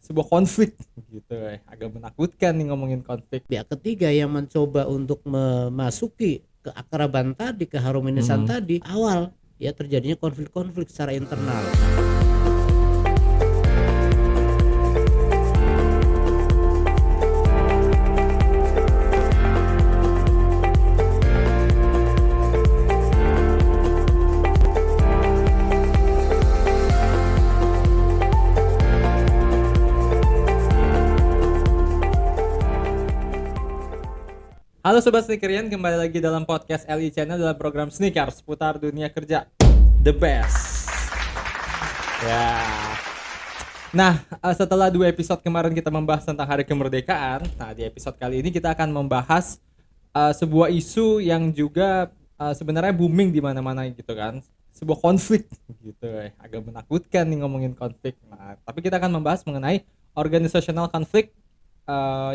sebuah konflik gitu. Agak menakutkan nih ngomongin konflik. Pihak ketiga yang mencoba untuk memasuki keakraban tadi, keharmonisan tadi, awal ya terjadinya konflik-konflik secara internal. Halo Sobat Sneakerian, kembali lagi dalam podcast LI Channel dalam program Sneaker seputar dunia kerja The Best. Ya. Nah, setelah 2 episode kemarin kita membahas tentang Hari Kemerdekaan, nah di episode kali ini kita akan membahas sebuah isu yang juga sebenarnya booming di mana-mana gitu kan. Sebuah konflik gitu. Agak menakutkan nih ngomongin konflik. Nah, tapi kita akan membahas mengenai organizational conflict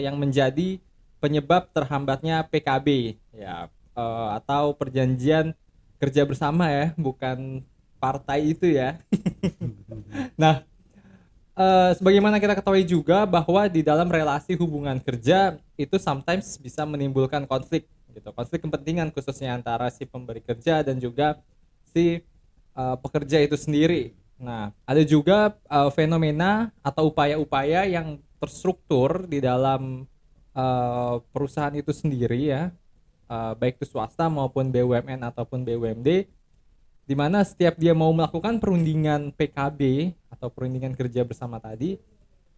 yang menjadi penyebab terhambatnya PKB ya, atau perjanjian kerja bersama ya, bukan partai itu ya. Nah, sebagaimana kita ketahui juga bahwa di dalam relasi hubungan kerja itu sometimes bisa menimbulkan konflik gitu, konflik kepentingan khususnya antara si pemberi kerja dan juga si pekerja itu sendiri. Nah, ada juga fenomena atau upaya-upaya yang terstruktur di dalam perusahaan itu sendiri ya, baik itu swasta maupun BUMN ataupun BUMD, di mana setiap dia mau melakukan perundingan PKB atau perundingan kerja bersama tadi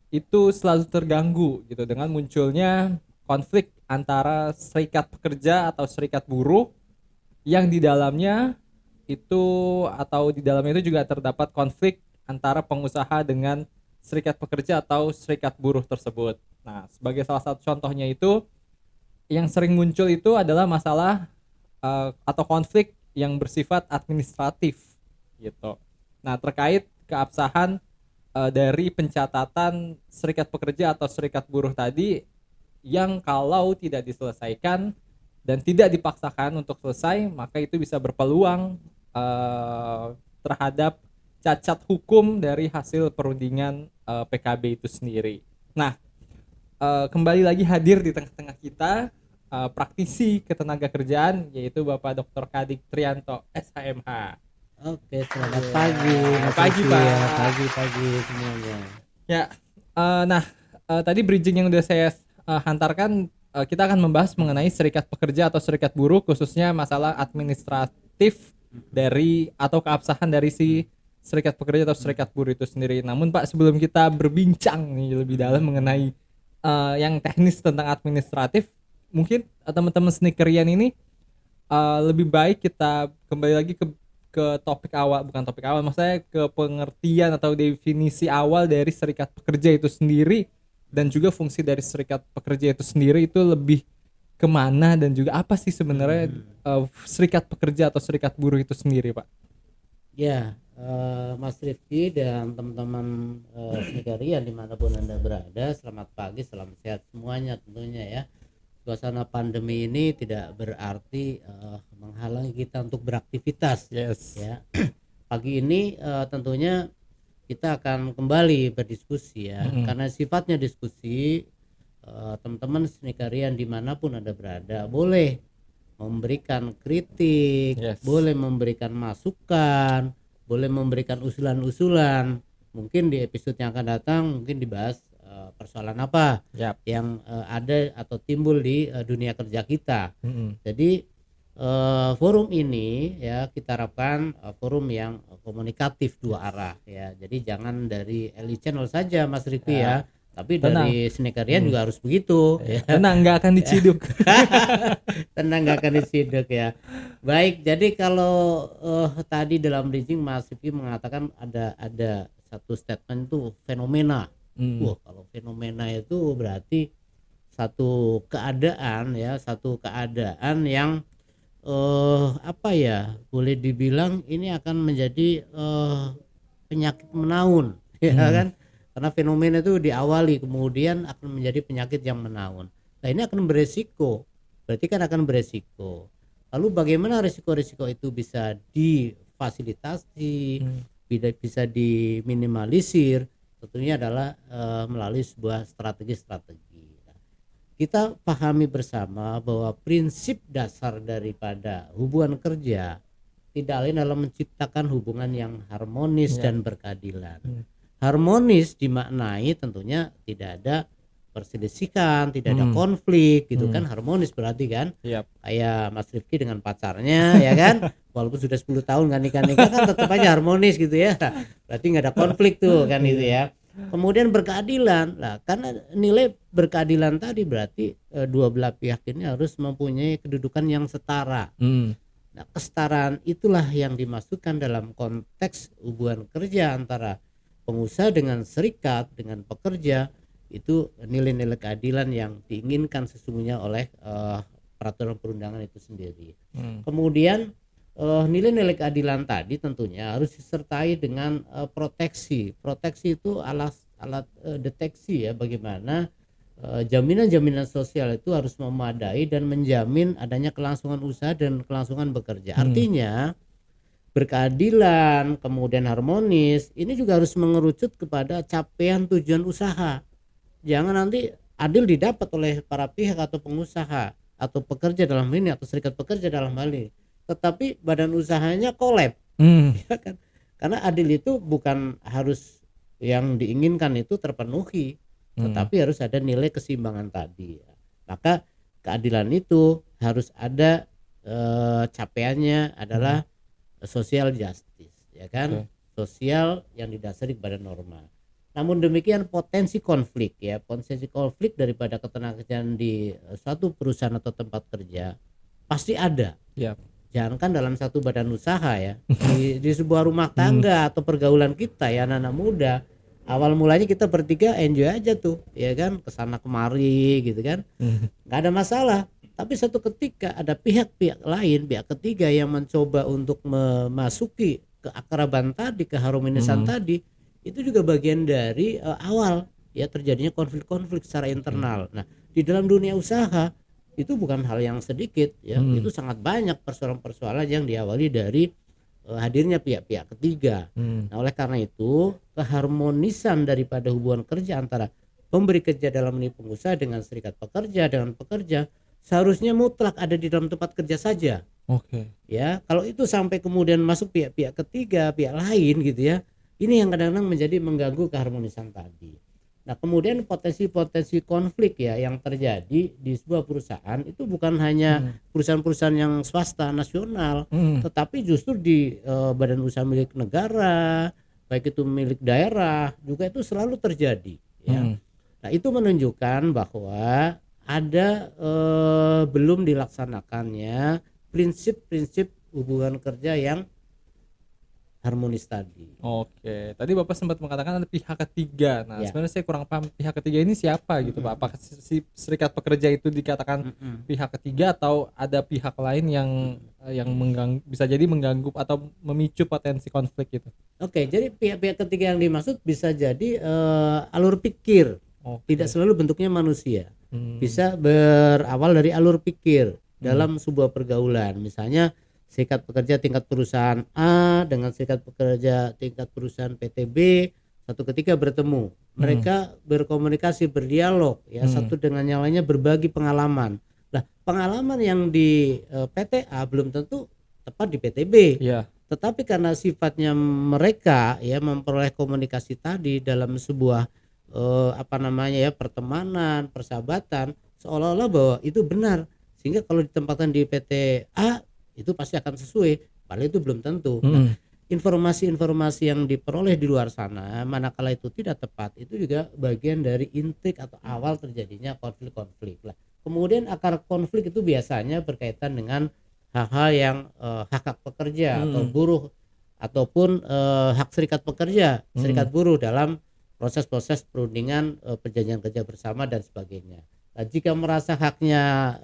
itu selalu terganggu gitu dengan munculnya konflik antara serikat pekerja atau serikat buruh yang di dalamnya itu atau di dalamnya itu juga terdapat konflik antara pengusaha dengan serikat pekerja atau serikat buruh tersebut. Nah, sebagai salah satu contohnya itu yang sering muncul itu adalah masalah atau konflik yang bersifat administratif gitu. Nah, terkait keabsahan dari pencatatan serikat pekerja atau serikat buruh tadi yang kalau tidak diselesaikan dan tidak dipaksakan untuk selesai, maka itu bisa berpeluang terhadap cacat hukum dari hasil perundingan PKB itu sendiri. Nah, kembali lagi hadir di tengah-tengah kita praktisi ketenaga kerjaan, yaitu Bapak Dr. Kadik Trianto SHMH. Oke, selamat pagi Mas Pagi Rifki Pak. ya, pagi-pagi semuanya. Ya, nah tadi bridging yang udah saya hantarkan, kita akan membahas mengenai serikat pekerja atau serikat buruh, khususnya masalah administratif dari atau keabsahan dari si serikat pekerja atau serikat buruh itu sendiri. Namun Pak, sebelum kita berbincang nih lebih dalam mengenai yang teknis tentang administratif, mungkin teman-teman sneakerian ini lebih baik kita kembali lagi ke topik awal, bukan topik awal, maksudnya ke pengertian atau definisi awal dari serikat pekerja itu sendiri dan juga fungsi dari serikat pekerja itu sendiri itu lebih kemana dan juga apa sih sebenarnya serikat pekerja atau serikat buruh itu sendiri, Pak? Ya, Mas Rifki dan teman-teman Sneakerian dimanapun Anda berada, selamat pagi, selamat sehat semuanya tentunya ya. Suasana pandemi ini tidak berarti menghalangi kita untuk beraktivitas. Yes. Ya. Pagi ini tentunya kita akan kembali berdiskusi ya, karena sifatnya diskusi. Teman-teman Sneakerian dimanapun Anda berada boleh memberikan kritik, boleh memberikan masukan, boleh memberikan usulan-usulan. Mungkin di episode yang akan datang mungkin dibahas persoalan apa yang ada atau timbul di dunia kerja kita. Jadi forum ini ya kita harapkan forum yang komunikatif dua arah ya. Jadi jangan dari LI Channel saja Mas Rifki ya, tapi dari Sneakerian juga harus begitu ya. Tenang, nggak akan diciduk. Tenang, nggak akan diciduk ya. Baik, jadi kalau tadi dalam bridging Mas Rifki mengatakan ada satu statement itu fenomena. Wah, kalau fenomena itu berarti satu keadaan ya, satu keadaan yang apa ya, boleh dibilang ini akan menjadi penyakit menaun ya kan, karena fenomena itu diawali kemudian akan menjadi penyakit yang menaun. Nah, ini akan beresiko, berarti kan akan beresiko. Lalu bagaimana risiko-risiko itu bisa difasilitasi, bisa diminimalisir? tentunya adalah melalui sebuah strategi-strategi. Nah, kita pahami bersama bahwa prinsip dasar daripada hubungan kerja tidak lain adalah menciptakan hubungan yang harmonis Ya. dan berkeadilan. Harmonis dimaknai tentunya tidak ada perselisihan, tidak ada konflik gitu kan, harmonis berarti kan. Yap. Kayak Mas Rifki dengan pacarnya ya kan, walaupun sudah 10 tahun kan nikah kan tetap aja harmonis gitu ya, berarti nggak ada konflik tuh kan gitu ya. Kemudian berkeadilan lah, karena nilai berkeadilan tadi berarti dua belah pihak ini harus mempunyai kedudukan yang setara. Nah, kesetaraan itulah yang dimasukkan dalam konteks hubungan kerja antara pengusaha dengan serikat dengan pekerja. Itu nilai-nilai keadilan yang diinginkan sesungguhnya oleh peraturan perundangan itu sendiri. Kemudian nilai-nilai keadilan tadi tentunya harus disertai dengan proteksi. Proteksi itu alat deteksi ya, bagaimana jaminan-jaminan sosial itu harus memadai dan menjamin adanya kelangsungan usaha dan kelangsungan bekerja. Artinya berkeadilan kemudian harmonis ini juga harus mengerucut kepada capaian tujuan usaha. Jangan nanti adil didapat oleh para pihak atau pengusaha atau pekerja dalam hal ini atau serikat pekerja dalam hal ini, tetapi badan usahanya kolab, ya kan? Karena adil itu bukan harus yang diinginkan itu terpenuhi, tetapi harus ada nilai keseimbangan tadi. Maka keadilan itu harus ada capaiannya adalah social justice, ya kan? Sosial yang didasari pada norma. Namun demikian potensi konflik daripada ketenagakerjaan di suatu perusahaan atau tempat kerja pasti ada. Jangankan dalam satu badan usaha ya, di sebuah rumah tangga atau pergaulan kita ya anak-anak muda, awal mulanya kita bertiga enjoy aja tuh, ya kan, kesana kemari gitu kan, nggak ada masalah. Tapi satu ketika ada pihak-pihak lain, pihak ketiga yang mencoba untuk memasuki keakraban tadi, keharmonisan tadi, itu juga bagian dari awal ya terjadinya konflik-konflik secara internal. Nah, di dalam dunia usaha itu bukan hal yang sedikit ya, itu sangat banyak persoalan-persoalan yang diawali dari hadirnya pihak-pihak ketiga. Nah, oleh karena itu keharmonisan daripada hubungan kerja antara pemberi kerja dalam ini pengusaha dengan serikat pekerja dengan pekerja seharusnya mutlak ada di dalam tempat kerja saja. Ya, kalau itu sampai kemudian masuk pihak-pihak ketiga, pihak lain gitu ya, ini yang kadang-kadang menjadi mengganggu keharmonisan tadi. Nah, kemudian potensi-potensi konflik ya yang terjadi di sebuah perusahaan itu bukan hanya perusahaan-perusahaan yang swasta nasional, tetapi justru di badan usaha milik negara, baik itu milik daerah juga itu selalu terjadi. Ya. Nah, itu menunjukkan bahwa ada belum dilaksanakannya prinsip-prinsip hubungan kerja yang harmonis tadi. Tadi Bapak sempat mengatakan ada pihak ketiga. Nah, sebenarnya saya kurang paham pihak ketiga ini siapa gitu, Pak. Apakah si serikat pekerja itu dikatakan pihak ketiga atau ada pihak lain yang mengganggu, bisa jadi mengganggu atau memicu potensi konflik gitu? Jadi pihak-pihak ketiga yang dimaksud bisa jadi alur pikir. Tidak selalu bentuknya manusia. Bisa berawal dari alur pikir dalam sebuah pergaulan. Misalnya serikat pekerja tingkat perusahaan A dengan serikat pekerja tingkat perusahaan PT B satu ketika bertemu, mereka berkomunikasi, berdialog ya, satu dengan yang lainnya berbagi pengalaman. Nah, pengalaman yang di PT A belum tentu tepat di PT B. Tetapi karena sifatnya mereka ya memperoleh komunikasi tadi dalam sebuah pertemanan, persahabatan, seolah-olah bahwa itu benar, sehingga kalau ditempatkan di PT A itu pasti akan sesuai, padahal itu belum tentu. Nah, informasi-informasi yang diperoleh di luar sana manakala itu tidak tepat, itu juga bagian dari intrik atau awal terjadinya konflik-konflik lah. Kemudian akar konflik itu biasanya berkaitan dengan hal-hal yang hak pekerja atau buruh ataupun hak serikat pekerja, serikat buruh dalam proses-proses perundingan perjanjian kerja bersama dan sebagainya. Nah, jika merasa haknya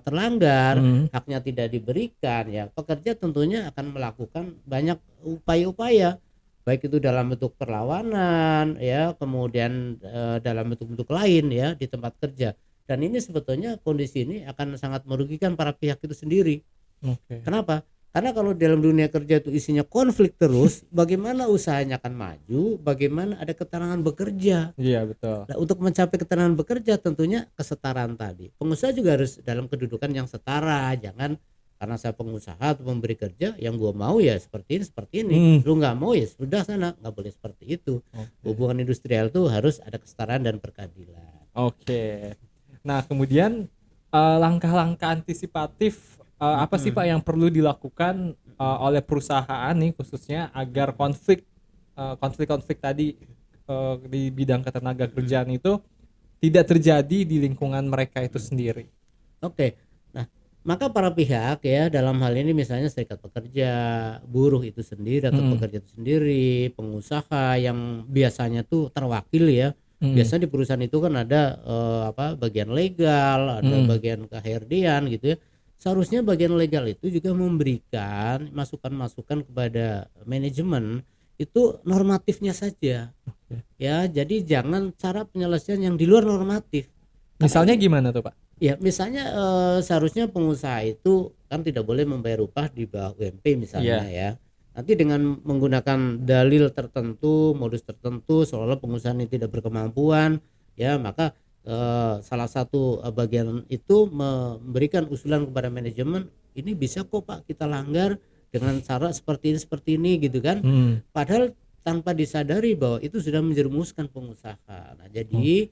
terlanggar, haknya tidak diberikan, ya pekerja tentunya akan melakukan banyak upaya-upaya, baik itu dalam bentuk perlawanan, ya kemudian dalam bentuk-bentuk lain ya di tempat kerja. Dan ini sebetulnya kondisi ini akan sangat merugikan para pihak itu sendiri. Kenapa? Karena kalau dalam dunia kerja itu isinya konflik terus, bagaimana usahanya akan maju, bagaimana ada keterangan bekerja. Iya, betul. Nah, untuk mencapai keterangan bekerja tentunya kesetaraan tadi. Pengusaha juga harus dalam kedudukan yang setara, jangan karena saya pengusaha atau pemberi kerja yang gua mau ya seperti ini, Hmm, lu nggak mau ya sudah sana, nggak boleh seperti itu. oke. Hubungan industrial itu harus ada kesetaraan dan berkeadilan. Oke. Nah, kemudian langkah-langkah antisipatif apa sih Pak Mm-mm. yang perlu dilakukan oleh perusahaan nih khususnya agar konflik-konflik tadi di bidang ketenaga kerjaan itu tidak terjadi di lingkungan mereka itu sendiri. Oke. Nah, maka para pihak ya dalam hal ini misalnya serikat pekerja, buruh itu sendiri atau Mm-mm. pekerja itu sendiri, pengusaha yang biasanya tuh terwakili ya. Mm-mm. Biasanya di perusahaan itu kan ada bagian legal, ada Mm-mm. bagian keherdian gitu ya. Seharusnya bagian legal itu juga memberikan masukan-masukan kepada manajemen itu normatifnya saja. Oke. Ya, jadi jangan cara penyelesaian yang di luar normatif. Karena Misalnya ini gimana tuh Pak? ya, misalnya seharusnya pengusaha itu kan tidak boleh membayar upah di bawah UMP misalnya Iya. ya. Nanti dengan menggunakan dalil tertentu, modus tertentu, seolah pengusaha ini tidak berkemampuan, ya maka salah satu bagian itu memberikan usulan kepada manajemen, ini bisa kok Pak kita langgar dengan cara seperti ini gitu kan. Hmm. Padahal tanpa disadari bahwa itu sudah menjerumuskan pengusaha. Nah, jadi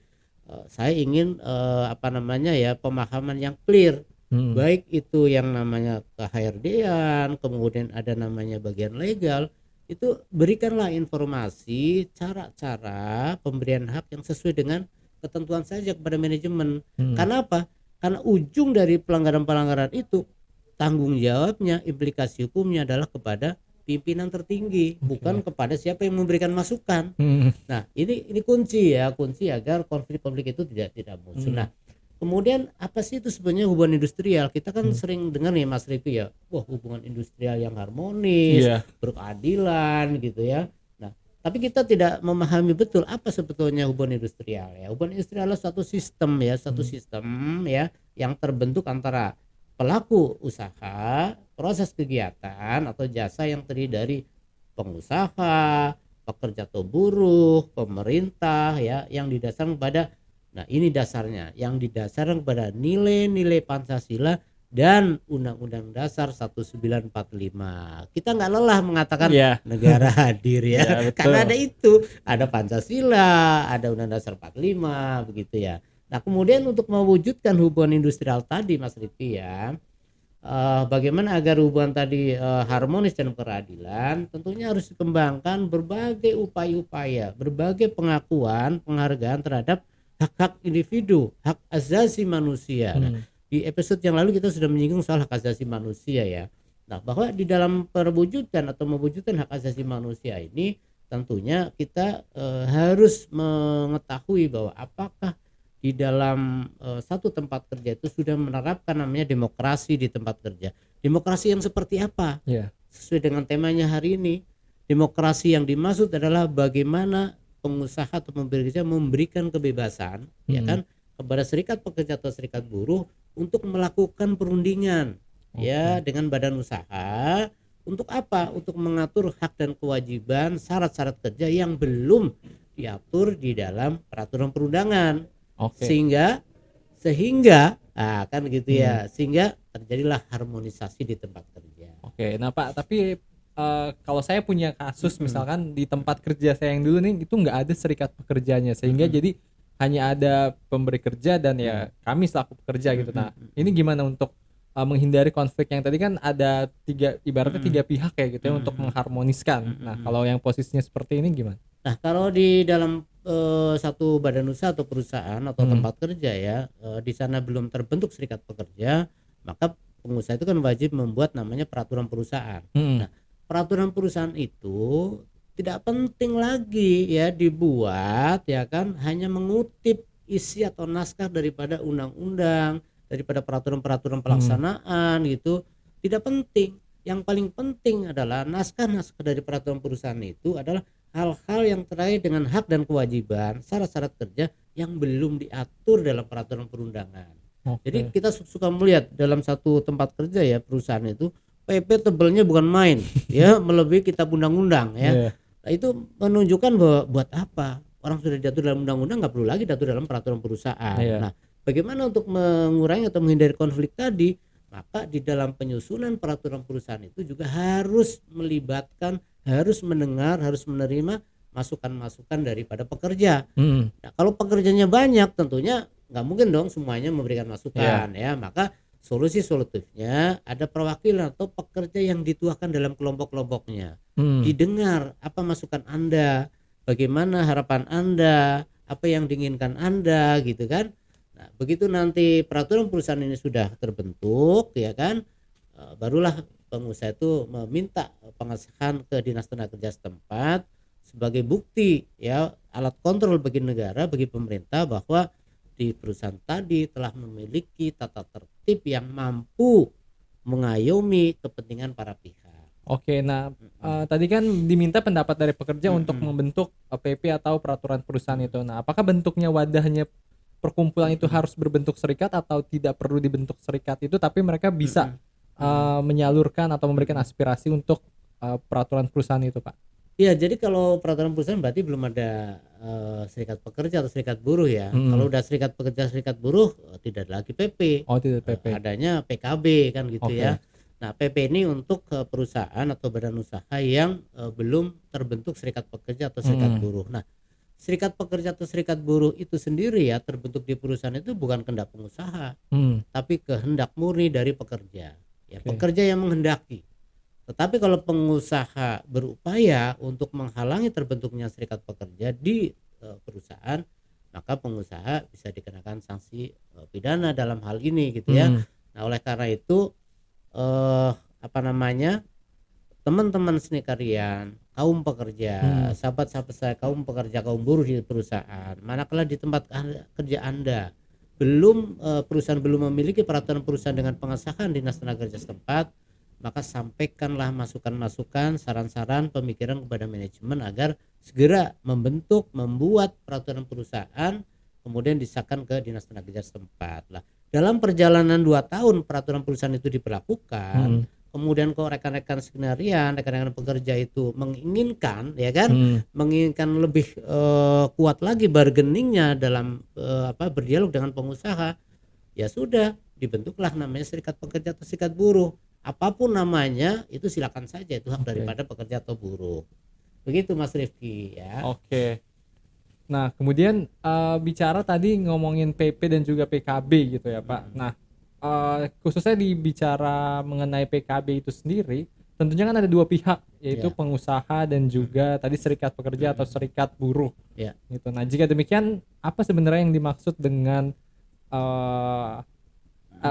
saya ingin apa namanya ya pemahaman yang clear, Hmm. baik itu yang namanya ke-HRD-an, kemudian ada namanya bagian legal, itu berikanlah informasi cara-cara pemberian hak yang sesuai dengan ketentuan saja kepada manajemen. Hmm. Karena apa? Karena ujung dari pelanggaran-pelanggaran itu tanggung jawabnya, implikasi hukumnya adalah kepada pimpinan tertinggi, bukan kepada siapa yang memberikan masukan. Hmm. Nah, ini kunci ya, kunci agar konflik-konflik itu tidak muncul. Hmm. Nah, kemudian apa sih itu sebenarnya hubungan industrial? Kita kan Hmm. sering dengar nih Mas Rifki ya, wah hubungan industrial yang harmonis, Iya. berkeadilan gitu ya. Nah, tapi kita tidak memahami betul apa sebetulnya hubungan industrial ya. Hubungan industrial adalah satu sistem ya, satu sistem ya yang terbentuk antara pelaku usaha, proses kegiatan atau jasa yang terdiri dari pengusaha, pekerja atau buruh, pemerintah ya yang didasarkan pada, nah ini dasarnya yang didasarkan pada nilai-nilai Pancasila dan Undang-Undang Dasar 1945. Kita nggak lelah mengatakan Iya. negara hadir ya, Iya, betul. karena ada itu, ada Pancasila, ada Undang Dasar 45 begitu ya. Nah, kemudian untuk mewujudkan hubungan industrial tadi Mas Rifki ya, bagaimana agar hubungan tadi harmonis dan berkeadilan, tentunya harus dikembangkan berbagai upaya-upaya, berbagai pengakuan, penghargaan terhadap hak-hak individu, hak asasi manusia. Nah, Hmm. di episode yang lalu kita sudah menyinggung soal hak asasi manusia ya. Nah, bahwa di dalam perwujudan atau mewujudkan hak asasi manusia ini tentunya kita harus mengetahui bahwa apakah di dalam satu tempat kerja itu sudah menerapkan namanya demokrasi di tempat kerja. Demokrasi yang seperti apa? Iya. Sesuai dengan temanya hari ini, demokrasi yang dimaksud adalah bagaimana pengusaha atau pemberi kerja memberikan kebebasan ya kan kepada serikat pekerja atau serikat buruh untuk melakukan perundingan ya dengan badan usaha untuk apa? Untuk mengatur hak dan kewajiban syarat-syarat kerja yang belum diatur di dalam peraturan perundangan. Oke. Sehingga kan gitu ya, sehingga terjadilah harmonisasi di tempat kerja. Oke, nah Pak, tapi kalau saya punya kasus misalkan di tempat kerja saya yang dulu nih itu nggak ada serikat pekerjanya sehingga jadi hanya ada pemberi kerja dan ya kami selaku pekerja gitu. Nah, ini gimana untuk menghindari konflik yang tadi kan ada ibaratnya tiga pihak ya gitu ya untuk mengharmoniskan. Nah, kalau yang posisinya seperti ini gimana? Nah, kalau di dalam satu badan usaha atau perusahaan atau tempat kerja ya, di sana belum terbentuk serikat pekerja, maka pengusaha itu kan wajib membuat namanya peraturan perusahaan. Nah, peraturan perusahaan itu tidak penting lagi ya dibuat ya kan hanya mengutip isi atau naskah daripada undang-undang, daripada peraturan-peraturan pelaksanaan gitu, tidak penting. Yang paling penting adalah naskah-naskah dari peraturan perusahaan itu adalah hal-hal yang terkait dengan hak dan kewajiban, syarat-syarat kerja yang belum diatur dalam peraturan perundangan. Jadi kita suka melihat dalam satu tempat kerja ya perusahaan itu PP tebelnya bukan main ya, melebihi kitab undang-undang ya. Iya. Nah, itu menunjukkan bahwa buat apa orang sudah diatur dalam undang-undang nggak perlu lagi diatur dalam peraturan perusahaan. Iya. Nah, bagaimana untuk mengurangi atau menghindari konflik tadi? Maka di dalam penyusunan peraturan perusahaan itu juga harus melibatkan, harus mendengar, harus menerima masukan-masukan daripada pekerja. Mm. Nah, kalau pekerjanya banyak tentunya nggak mungkin dong semuanya memberikan masukan ya. Maka solusi solutifnya ada perwakilan atau pekerja yang dituakan dalam kelompok-kelompoknya. Mm. Didengar apa masukan Anda, bagaimana harapan Anda, apa yang diinginkan Anda gitu kan. Nah, begitu nanti peraturan perusahaan ini sudah terbentuk ya kan, barulah pengusaha itu meminta pengesahan ke Dinas Tenaga Kerja setempat sebagai bukti ya, alat kontrol bagi negara, bagi pemerintah bahwa di perusahaan tadi telah memiliki tata tertib yang mampu mengayomi kepentingan para pihak. Oke, nah tadi kan diminta pendapat dari pekerja untuk membentuk PP atau peraturan perusahaan itu. Nah, apakah bentuknya wadahnya perkumpulan itu harus berbentuk serikat atau tidak perlu dibentuk serikat itu, tapi mereka bisa menyalurkan atau memberikan aspirasi untuk peraturan perusahaan itu, Pak? Iya, jadi kalau peraturan perusahaan berarti belum ada serikat pekerja atau serikat buruh ya. Kalau udah serikat pekerja, serikat buruh tidak ada lagi PP. Oh, tidak PP. Adanya PKB kan gitu ya. Nah, PP ini untuk perusahaan atau badan usaha yang belum terbentuk serikat pekerja atau serikat buruh. Nah, serikat pekerja atau serikat buruh itu sendiri ya terbentuk di perusahaan itu bukan kehendak pengusaha, tapi kehendak murni dari pekerja. Ya, pekerja yang menghendaki. Tetapi kalau pengusaha berupaya untuk menghalangi terbentuknya serikat pekerja di perusahaan, maka pengusaha bisa dikenakan sanksi pidana dalam hal ini gitu ya. Nah, oleh karena itu teman-teman seni karyan, kaum pekerja, sahabat-sahabat saya kaum pekerja, kaum buruh di perusahaan, manakala di tempat kerja Anda perusahaan belum memiliki peraturan perusahaan dengan pengesahan Dinas Tenaga Kerja setempat, maka sampaikanlah masukan-masukan, saran-saran, pemikiran kepada manajemen agar segera membuat peraturan perusahaan kemudian disahkan ke Dinas Tenaga Kerja setempat. Lah, dalam perjalanan 2 tahun peraturan perusahaan itu diberlakukan, kemudian kok rekan-rekan skenarian, rekan-rekan pekerja itu menginginkan ya kan, menginginkan lebih kuat lagi bargainingnya dalam berdialog dengan pengusaha, ya sudah dibentuklah namanya serikat pekerja atau serikat buruh. Apapun namanya itu silakan saja, itu hak daripada pekerja atau buruh. Begitu Mas Rifki ya. Oke. Nah, kemudian bicara tadi ngomongin PP dan juga PKB gitu ya, Pak. Nah, khususnya dibicara mengenai PKB itu sendiri, tentunya kan ada dua pihak, yaitu pengusaha dan juga tadi serikat pekerja atau serikat buruh. Gitu. Nah, jika demikian, apa sebenarnya yang dimaksud dengan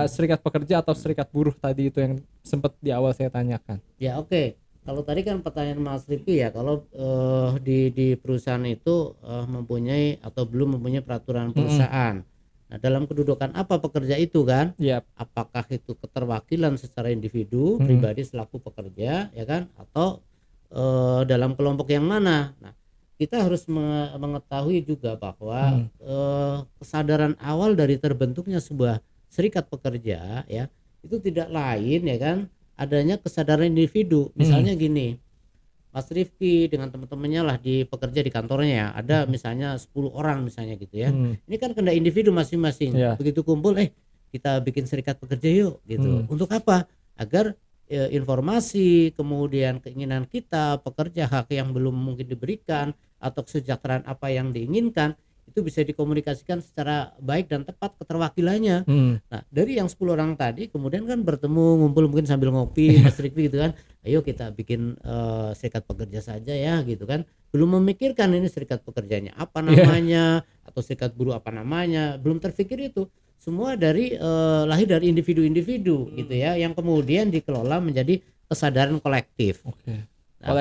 serikat pekerja atau serikat buruh tadi itu yang sempat di awal saya tanyakan? Ya, oke. Kalau tadi kan pertanyaan Mas Rifki ya, kalau di perusahaan itu mempunyai atau belum mempunyai peraturan perusahaan. Nah, dalam kedudukan apa pekerja itu kan? Apakah itu keterwakilan secara individu, pribadi selaku pekerja ya kan, atau dalam kelompok yang mana? Nah, kita harus mengetahui juga bahwa kesadaran awal dari terbentuknya sebuah serikat pekerja ya itu tidak lain ya kan, adanya kesadaran individu. Misalnya gini, Mas Rifki dengan teman-temannya lah pekerja di kantornya ya, ada misalnya 10 orang misalnya gitu ya. Ini kan kehendak individu masing-masing. Begitu kumpul kita bikin serikat pekerja yuk gitu. Untuk apa? Agar informasi, kemudian keinginan kita pekerja, hak yang belum mungkin diberikan atau kesejahteraan apa yang diinginkan itu bisa dikomunikasikan secara baik dan tepat keterwakilannya. Nah, dari yang 10 orang tadi kemudian kan bertemu, ngumpul mungkin sambil ngopi Mas Rifki gitu kan, ayo kita bikin serikat pekerja saja ya gitu kan, belum memikirkan ini serikat pekerjanya apa namanya atau serikat buruh apa namanya, belum terpikir itu. Semua lahir dari individu-individu gitu ya, yang kemudian dikelola menjadi kesadaran kolektif. Nah,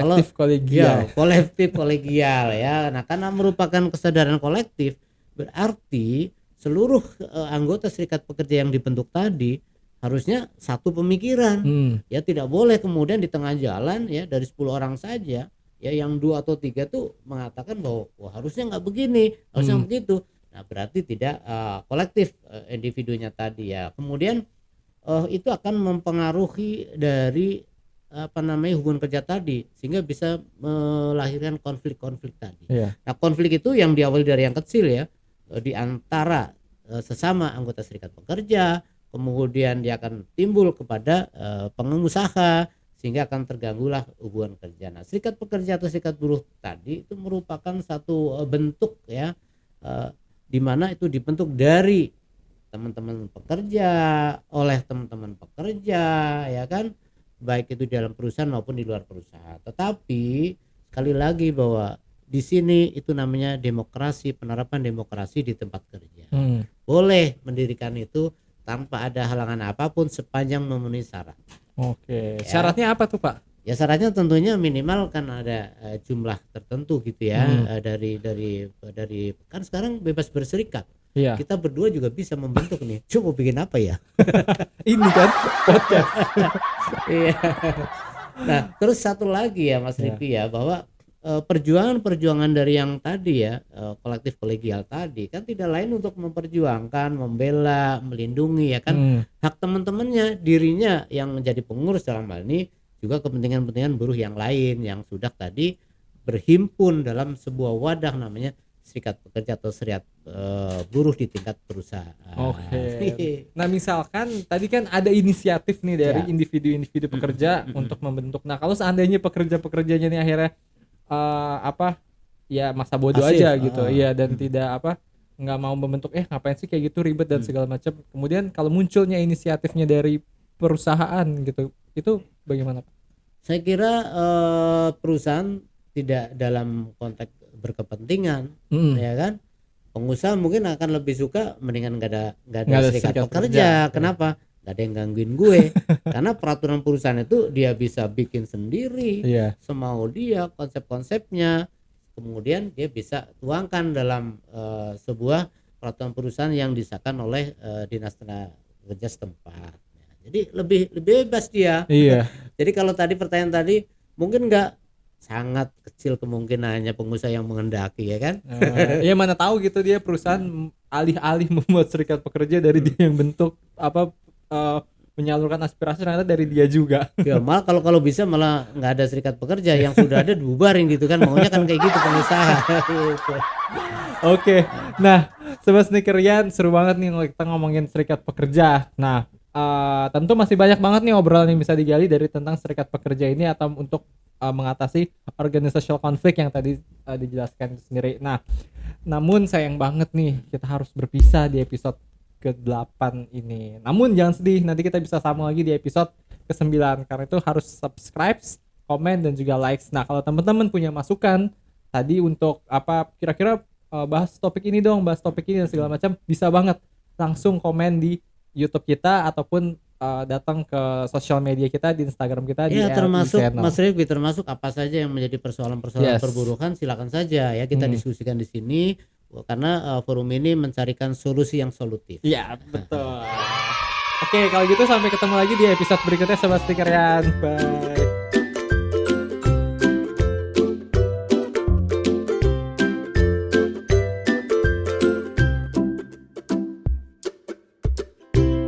kolektif kolegial ya. Nah, karena merupakan kesadaran kolektif, berarti seluruh anggota serikat pekerja yang dibentuk tadi harusnya satu pemikiran. Ya, tidak boleh kemudian di tengah jalan ya dari 10 orang saja ya yang 2 atau 3 tuh mengatakan bahwa harusnya nggak begini, harusnya begitu. Nah, berarti tidak kolektif individunya tadi ya. Kemudian itu akan mempengaruhi dari hubungan kerja tadi, sehingga bisa melahirkan konflik-konflik tadi. Iya. Nah, konflik itu yang diawali dari yang kecil ya, di antara sesama anggota serikat pekerja, kemudian dia akan timbul kepada pengusaha, sehingga akan terganggulah hubungan kerja. Nah, serikat pekerja atau serikat buruh tadi itu merupakan satu bentuk ya, di mana itu dibentuk dari teman-teman pekerja, oleh teman-teman pekerja, ya kan, baik itu di dalam perusahaan maupun di luar perusahaan. Tetapi sekali lagi bahwa di sini itu namanya demokrasi, penerapan demokrasi di tempat kerja. Boleh mendirikan itu tanpa ada halangan apapun sepanjang memenuhi syarat. Oke. Ya. Syaratnya apa tuh, Pak? Ya, syaratnya tentunya minimal kan ada jumlah tertentu gitu ya, dari kan sekarang bebas berserikat. Iya. Kita berdua juga bisa membentuk nih. Coba bikin apa ya? Ini kan podcast. Iya. Nah, terus satu lagi ya Mas Rifki ya, bahwa perjuangan dari yang tadi ya, kolektif kolegial tadi kan tidak lain untuk memperjuangkan, membela, melindungi ya kan hak teman-temannya, dirinya yang menjadi pengurus dalam hal ini, juga kepentingan-kepentingan buruh yang lain yang sudah tadi berhimpun dalam sebuah wadah namanya serikat pekerja atau serikat buruh di tingkat perusahaan. Oke. Nah, misalkan tadi kan ada inisiatif nih dari individu-individu pekerja untuk membentuk. Nah, kalau seandainya pekerja-pekerjanya nih akhirnya ya masa bodoh Pasif, aja gitu. Iya, dan tidak nggak mau membentuk, ngapain sih kayak gitu, ribet dan segala macam. Kemudian kalau munculnya inisiatifnya dari perusahaan gitu, itu bagaimana, Pak? Saya kira perusahaan tidak dalam konteks berkepentingan, ya kan. Pengusaha mungkin akan lebih suka mendingan nggak ada serikat pekerja. Kenapa? Nggak ada yang gangguin gue. Karena peraturan perusahaan itu dia bisa bikin sendiri, semau dia, konsep-konsepnya, kemudian dia bisa tuangkan dalam sebuah peraturan perusahaan yang disahkan oleh dinas tenaga kerja setempat. Jadi lebih bebas dia. Iya. Jadi kalau tadi pertanyaan tadi mungkin nggak, sangat kecil kemungkinannya pengusaha yang menghendaki, ya kan. Ya mana tahu gitu, dia perusahaan alih-alih membuat serikat pekerja dari dia yang bentuk menyalurkan aspirasi ternyata dari dia juga. Ya malah kalau bisa malah nggak ada serikat pekerja, yang sudah ada dibubarin gitu kan, maunya kan kayak gitu pengusaha. Oke. Nah, Sobat Sneakerian, seru banget nih kita ngomongin serikat pekerja. Nah, tentu masih banyak banget nih obrolan yang bisa digali dari tentang serikat pekerja ini atau untuk mengatasi organizational konflik yang tadi dijelaskan sendiri. Nah, namun sayang banget nih kita harus berpisah di episode ke-8 ini. Namun jangan sedih, nanti kita bisa sambung lagi di episode ke-9. Karena itu harus subscribe, komen, dan juga likes. Nah, kalau teman-teman punya masukan tadi untuk kira-kira bahas topik ini dong, bahas topik ini dan segala macam, bisa banget langsung komen di YouTube kita ataupun datang ke sosial media kita, di Instagram kita, di termasuk channel. Mas Rifki, termasuk apa saja yang menjadi persoalan-persoalan perburukan, silakan saja ya kita diskusikan di sini, karena forum ini mencarikan solusi yang solutif. Iya, betul. Oke, kalau gitu sampai ketemu lagi di episode berikutnya Sobat Sneakerian. Bye.